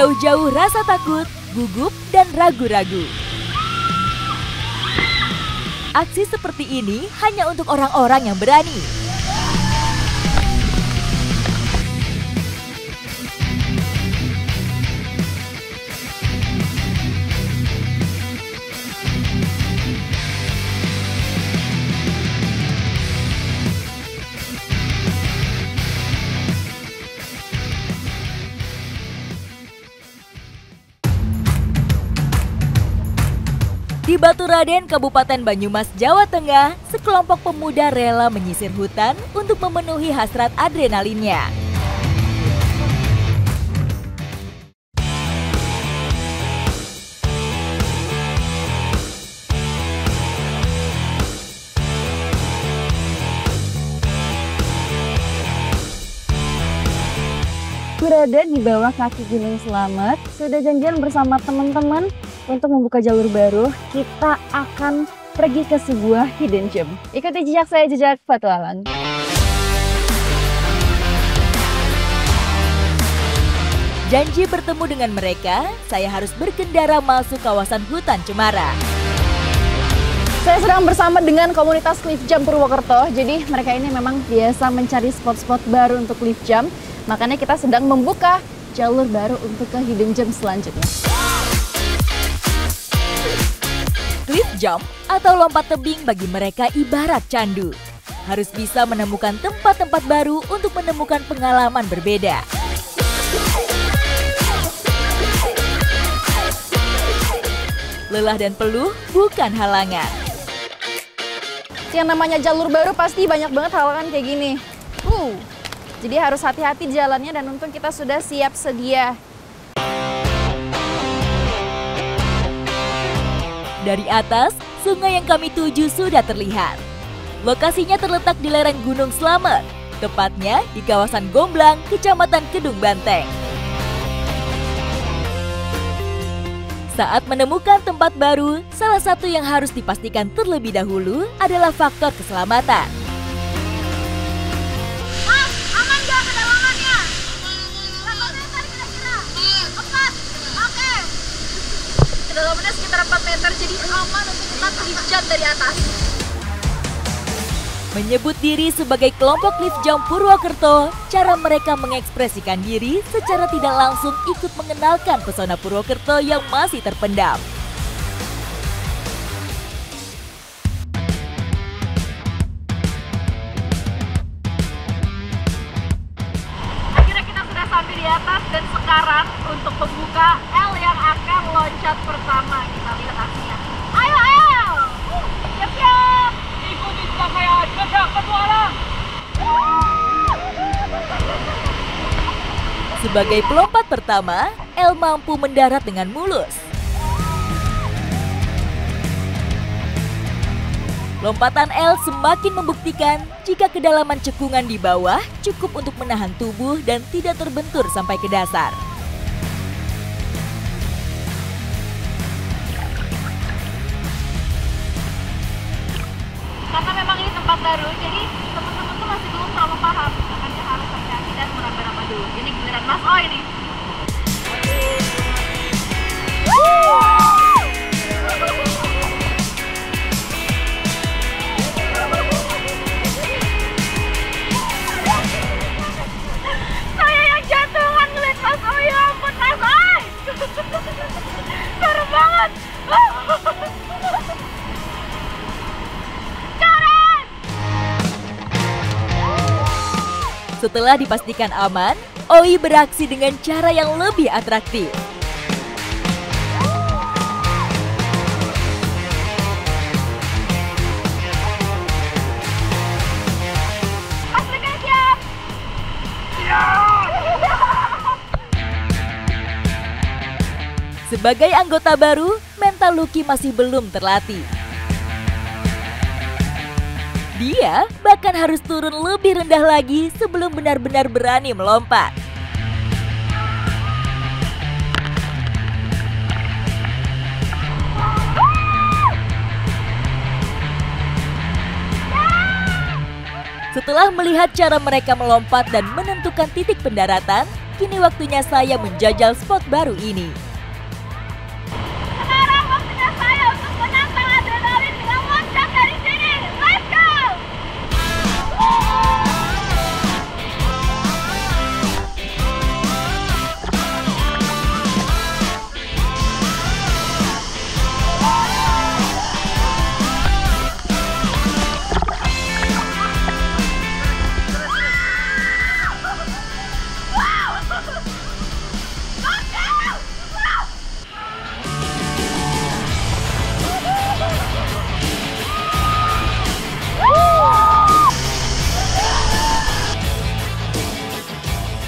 jauh-jauh rasa takut, gugup, dan ragu-ragu. Aksi seperti ini hanya untuk orang-orang yang berani. Di Baturaden, Kabupaten Banyumas, Jawa Tengah, sekelompok pemuda rela menyisir hutan untuk memenuhi hasrat adrenalinnya. Berada di bawah kaki Gunung Slamet, sudah janjian bersama teman-teman untuk membuka jalur baru. Kita akan pergi ke sebuah hidden gem. Ikuti jejak saya, jejak petualang. Janji bertemu dengan mereka, saya harus berkendara masuk kawasan hutan cemara. Saya sedang bersama dengan komunitas Cliff Jump Purwokerto. Jadi mereka ini memang biasa mencari spot-spot baru untuk cliff jump. Makanya kita sedang membuka jalur baru untuk ke hidden gem selanjutnya. Cliff jump atau lompat tebing bagi mereka ibarat candu. Harus bisa menemukan tempat-tempat baru untuk menemukan pengalaman berbeda. Lelah dan peluh bukan halangan. Yang namanya jalur baru pasti banyak banget halangan kayak gini. Jadi harus hati-hati jalannya dan untung kita sudah siap sedia. Dari atas, sungai yang kami tuju sudah terlihat. Lokasinya terletak di lereng Gunung Slamet, tepatnya di kawasan Gomblang, Kecamatan Kedung Banteng. Saat menemukan tempat baru, salah satu yang harus dipastikan terlebih dahulu adalah faktor keselamatan. Kedalamannya sekitar 4 meter, jadi aman untuk kita cliff jump dari atas. Menyebut diri sebagai kelompok Cliff Jump Purwokerto, cara mereka mengekspresikan diri secara tidak langsung ikut mengenalkan pesona Purwokerto yang masih terpendam. Akhirnya kita sudah sampai di atas dan sekarang untuk membuka L yang akan loncat pertama. Kita lihat aksinya. Ayo, ayo! Siap-siap! Ikuti jejak saya, jejak petualang! Sebagai pelompat pertama, El mampu mendarat dengan mulus. Lompatan El semakin membuktikan jika kedalaman cekungan di bawah cukup untuk menahan tubuh dan tidak terbentur sampai ke dasar. Karena memang ini tempat baru, jadi teman-teman tuh masih belum terlalu paham. Makanya harus hati-hati dan meraba-raba dulu. Ini giliran Mas O ini. Saya yang jantungan ngeliat Mas O, ya ampun Mas O. Seru banget. Setelah dipastikan aman, Oi beraksi dengan cara yang lebih atraktif. Pastikan siap. Sebagai anggota baru, mental Lucky masih belum terlatih. Dia bahkan harus turun lebih rendah lagi sebelum benar-benar berani melompat. Setelah melihat cara mereka melompat dan menentukan titik pendaratan, kini waktunya saya menjajal spot baru ini. Sekarang waktunya saya untuk menantang adrenalin dengan loncat dari sini. Let's go!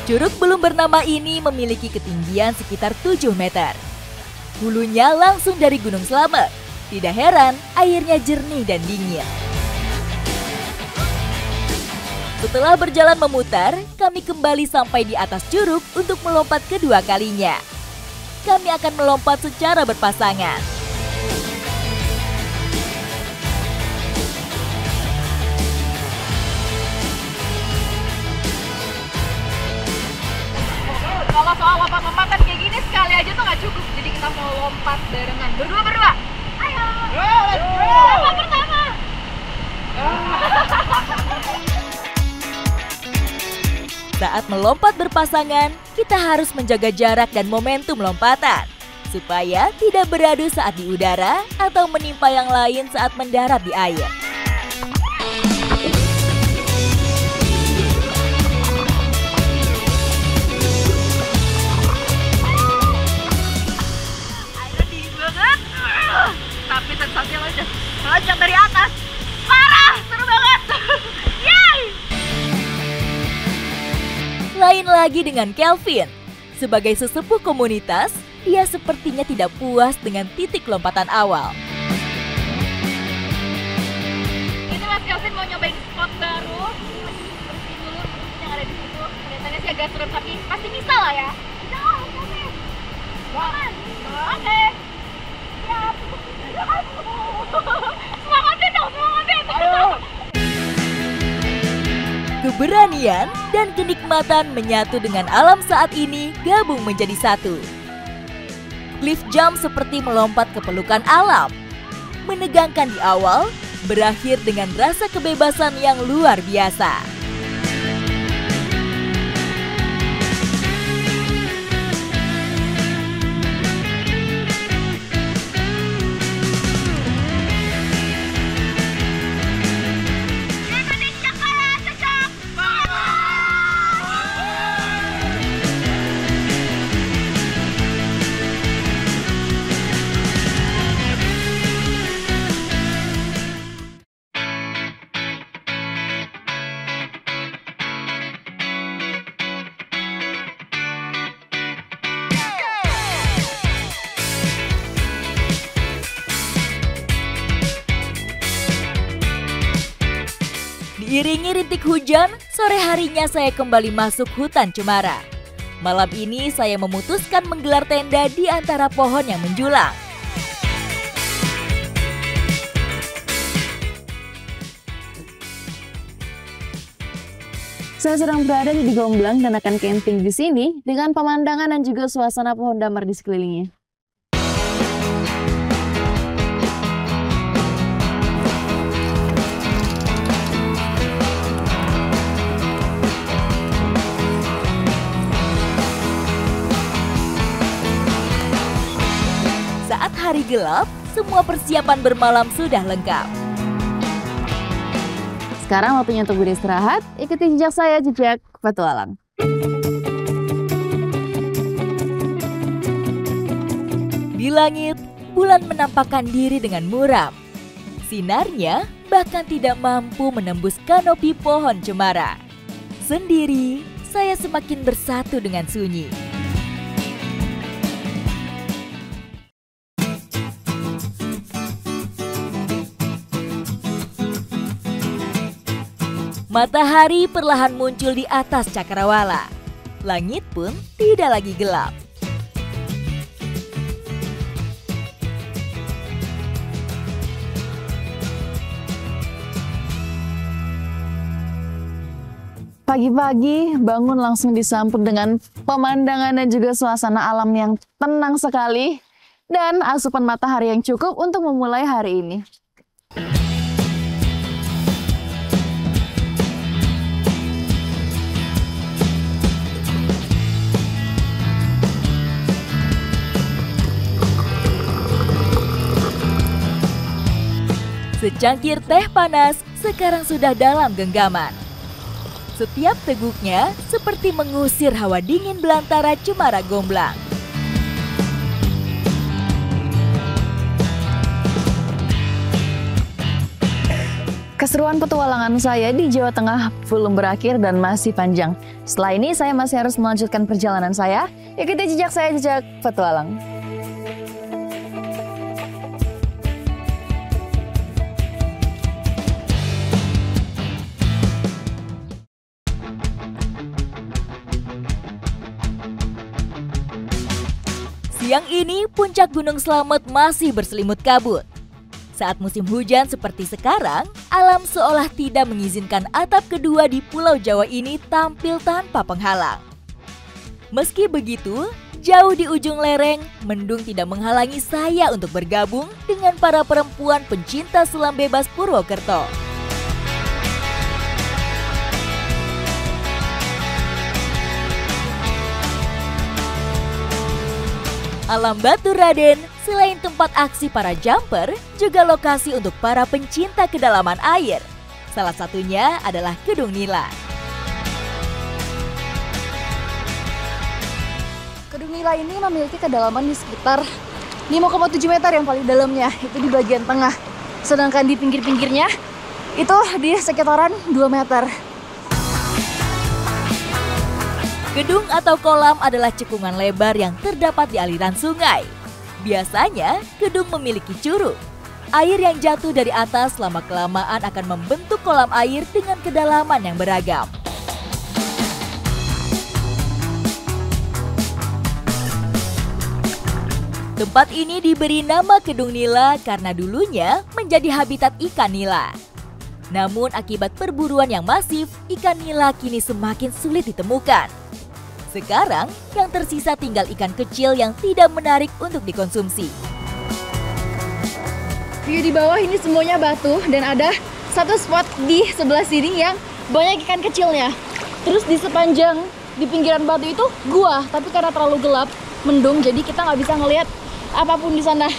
Curug belum bernama ini memiliki ketinggian sekitar 7 meter. Hulunya langsung dari Gunung Slamet. Tidak heran airnya jernih dan dingin. Setelah berjalan memutar, kami kembali sampai di atas curug untuk melompat kedua kalinya. Kami akan melompat secara berpasangan. Kalau soal lompat-lompatan kayak gini sekali aja tuh nggak cukup. Jadi kita mau lompat barengan, berdua. Ayo. Siapa pertama? Saat melompat berpasangan, kita harus menjaga jarak dan momentum lompatan supaya tidak beradu saat di udara atau menimpa yang lain saat mendarat di air. Airnya dingin banget. Tapi sensasinya loncat dari atas. Parah, seru banget. Yeay! Lain lagi dengan Kelvin. Sebagai sesepuh komunitas, dia sepertinya tidak puas dengan titik lompatan awal. Ini Mas Kelvin mau nyobain spot baru. Bersihin dulu yang ada di situ. Kelihatannya sih agak serem tapi pasti bisa lah ya. Bisa lah, Kelvin. Jangan. Oke. Siap. Semangatin dong, semangatin. Ayo. Keberanian dan kenikmatan menyatu dengan alam saat ini gabung menjadi satu. Cliff jump seperti melompat ke pelukan alam. Menegangkan di awal, berakhir dengan rasa kebebasan yang luar biasa. Diiringi rintik hujan, sore harinya saya kembali masuk hutan cemara. Malam ini saya memutuskan menggelar tenda di antara pohon yang menjulang. Saya sedang berada di Gomblang dan akan camping di sini dengan pemandangan dan juga suasana pohon damar di sekelilingnya. Saat hari gelap, semua persiapan bermalam sudah lengkap. Sekarang waktunya untuk beristirahat, ikuti jejak saya, jejak petualang. Di langit, bulan menampakkan diri dengan muram. Sinarnya bahkan tidak mampu menembus kanopi pohon cemara. Sendiri, saya semakin bersatu dengan sunyi. Matahari perlahan muncul di atas cakrawala. Langit pun tidak lagi gelap. Pagi-pagi bangun langsung disambut dengan pemandangan dan juga suasana alam yang tenang sekali dan asupan matahari yang cukup untuk memulai hari ini. Secangkir teh panas sekarang sudah dalam genggaman. Setiap teguknya seperti mengusir hawa dingin belantara Cemara Gomblang. Keseruan petualangan saya di Jawa Tengah belum berakhir dan masih panjang. Setelah ini saya masih harus melanjutkan perjalanan saya. Ikuti jejak saya, jejak petualang. Siang ini puncak Gunung Slamet masih berselimut kabut. Saat musim hujan seperti sekarang, alam seolah tidak mengizinkan atap kedua di Pulau Jawa ini tampil tanpa penghalang. Meski begitu, jauh di ujung lereng, mendung tidak menghalangi saya untuk bergabung dengan para perempuan pencinta selam bebas Purwokerto. Alam Batu Raden, selain tempat aksi para jumper, juga lokasi untuk para pencinta kedalaman air. Salah satunya adalah Kedung Nila. Kedung Nila ini memiliki kedalaman di sekitar 5,7 meter yang paling dalamnya, itu di bagian tengah. Sedangkan di pinggir-pinggirnya, itu di sekitaran 2 meter. Gedung atau kolam adalah cekungan lebar yang terdapat di aliran sungai. Biasanya, gedung memiliki curug. Air yang jatuh dari atas lama-kelamaan akan membentuk kolam air dengan kedalaman yang beragam. Tempat ini diberi nama Kedung Nila karena dulunya menjadi habitat ikan nila. Namun akibat perburuan yang masif, ikan nila kini semakin sulit ditemukan. Sekarang, yang tersisa tinggal ikan kecil yang tidak menarik untuk dikonsumsi. View di bawah ini semuanya batu dan ada satu spot di sebelah sini yang banyak ikan kecilnya. Terus di sepanjang di pinggiran batu itu gua, tapi karena terlalu gelap, mendung, jadi kita nggak bisa ngelihat apapun di sana.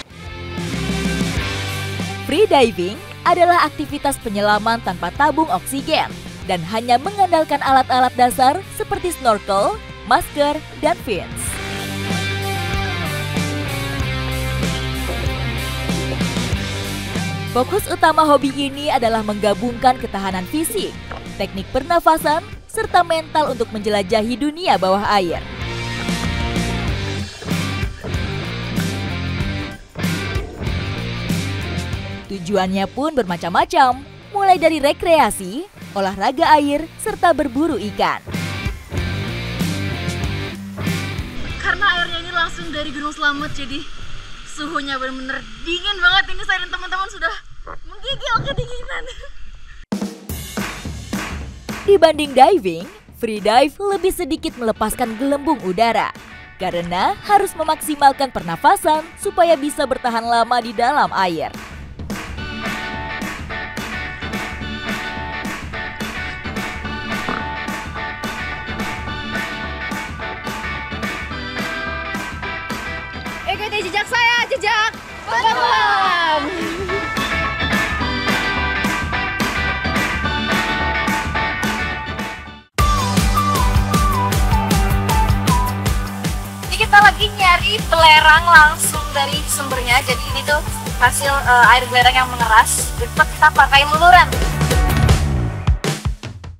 Free diving adalah aktivitas penyelaman tanpa tabung oksigen dan hanya mengandalkan alat-alat dasar seperti snorkel, masker, dan fins. Fokus utama hobi ini adalah menggabungkan ketahanan fisik, teknik pernafasan, serta mental untuk menjelajahi dunia bawah air. Tujuannya pun bermacam-macam, mulai dari rekreasi, olahraga air, serta berburu ikan. Karena airnya ini langsung dari Gunung Slamet, jadi suhunya benar-benar dingin banget. Ini saya dan teman-teman sudah menggigil kedinginan. Dibanding diving, free dive lebih sedikit melepaskan gelembung udara karena harus memaksimalkan pernafasan supaya bisa bertahan lama di dalam air. Ikuti jejak saya, jejak petualang. Ini kita lagi nyari belerang langsung dari sumbernya. Jadi ini tuh hasil air belerang yang mengeras. Jadi kita pakai luluran.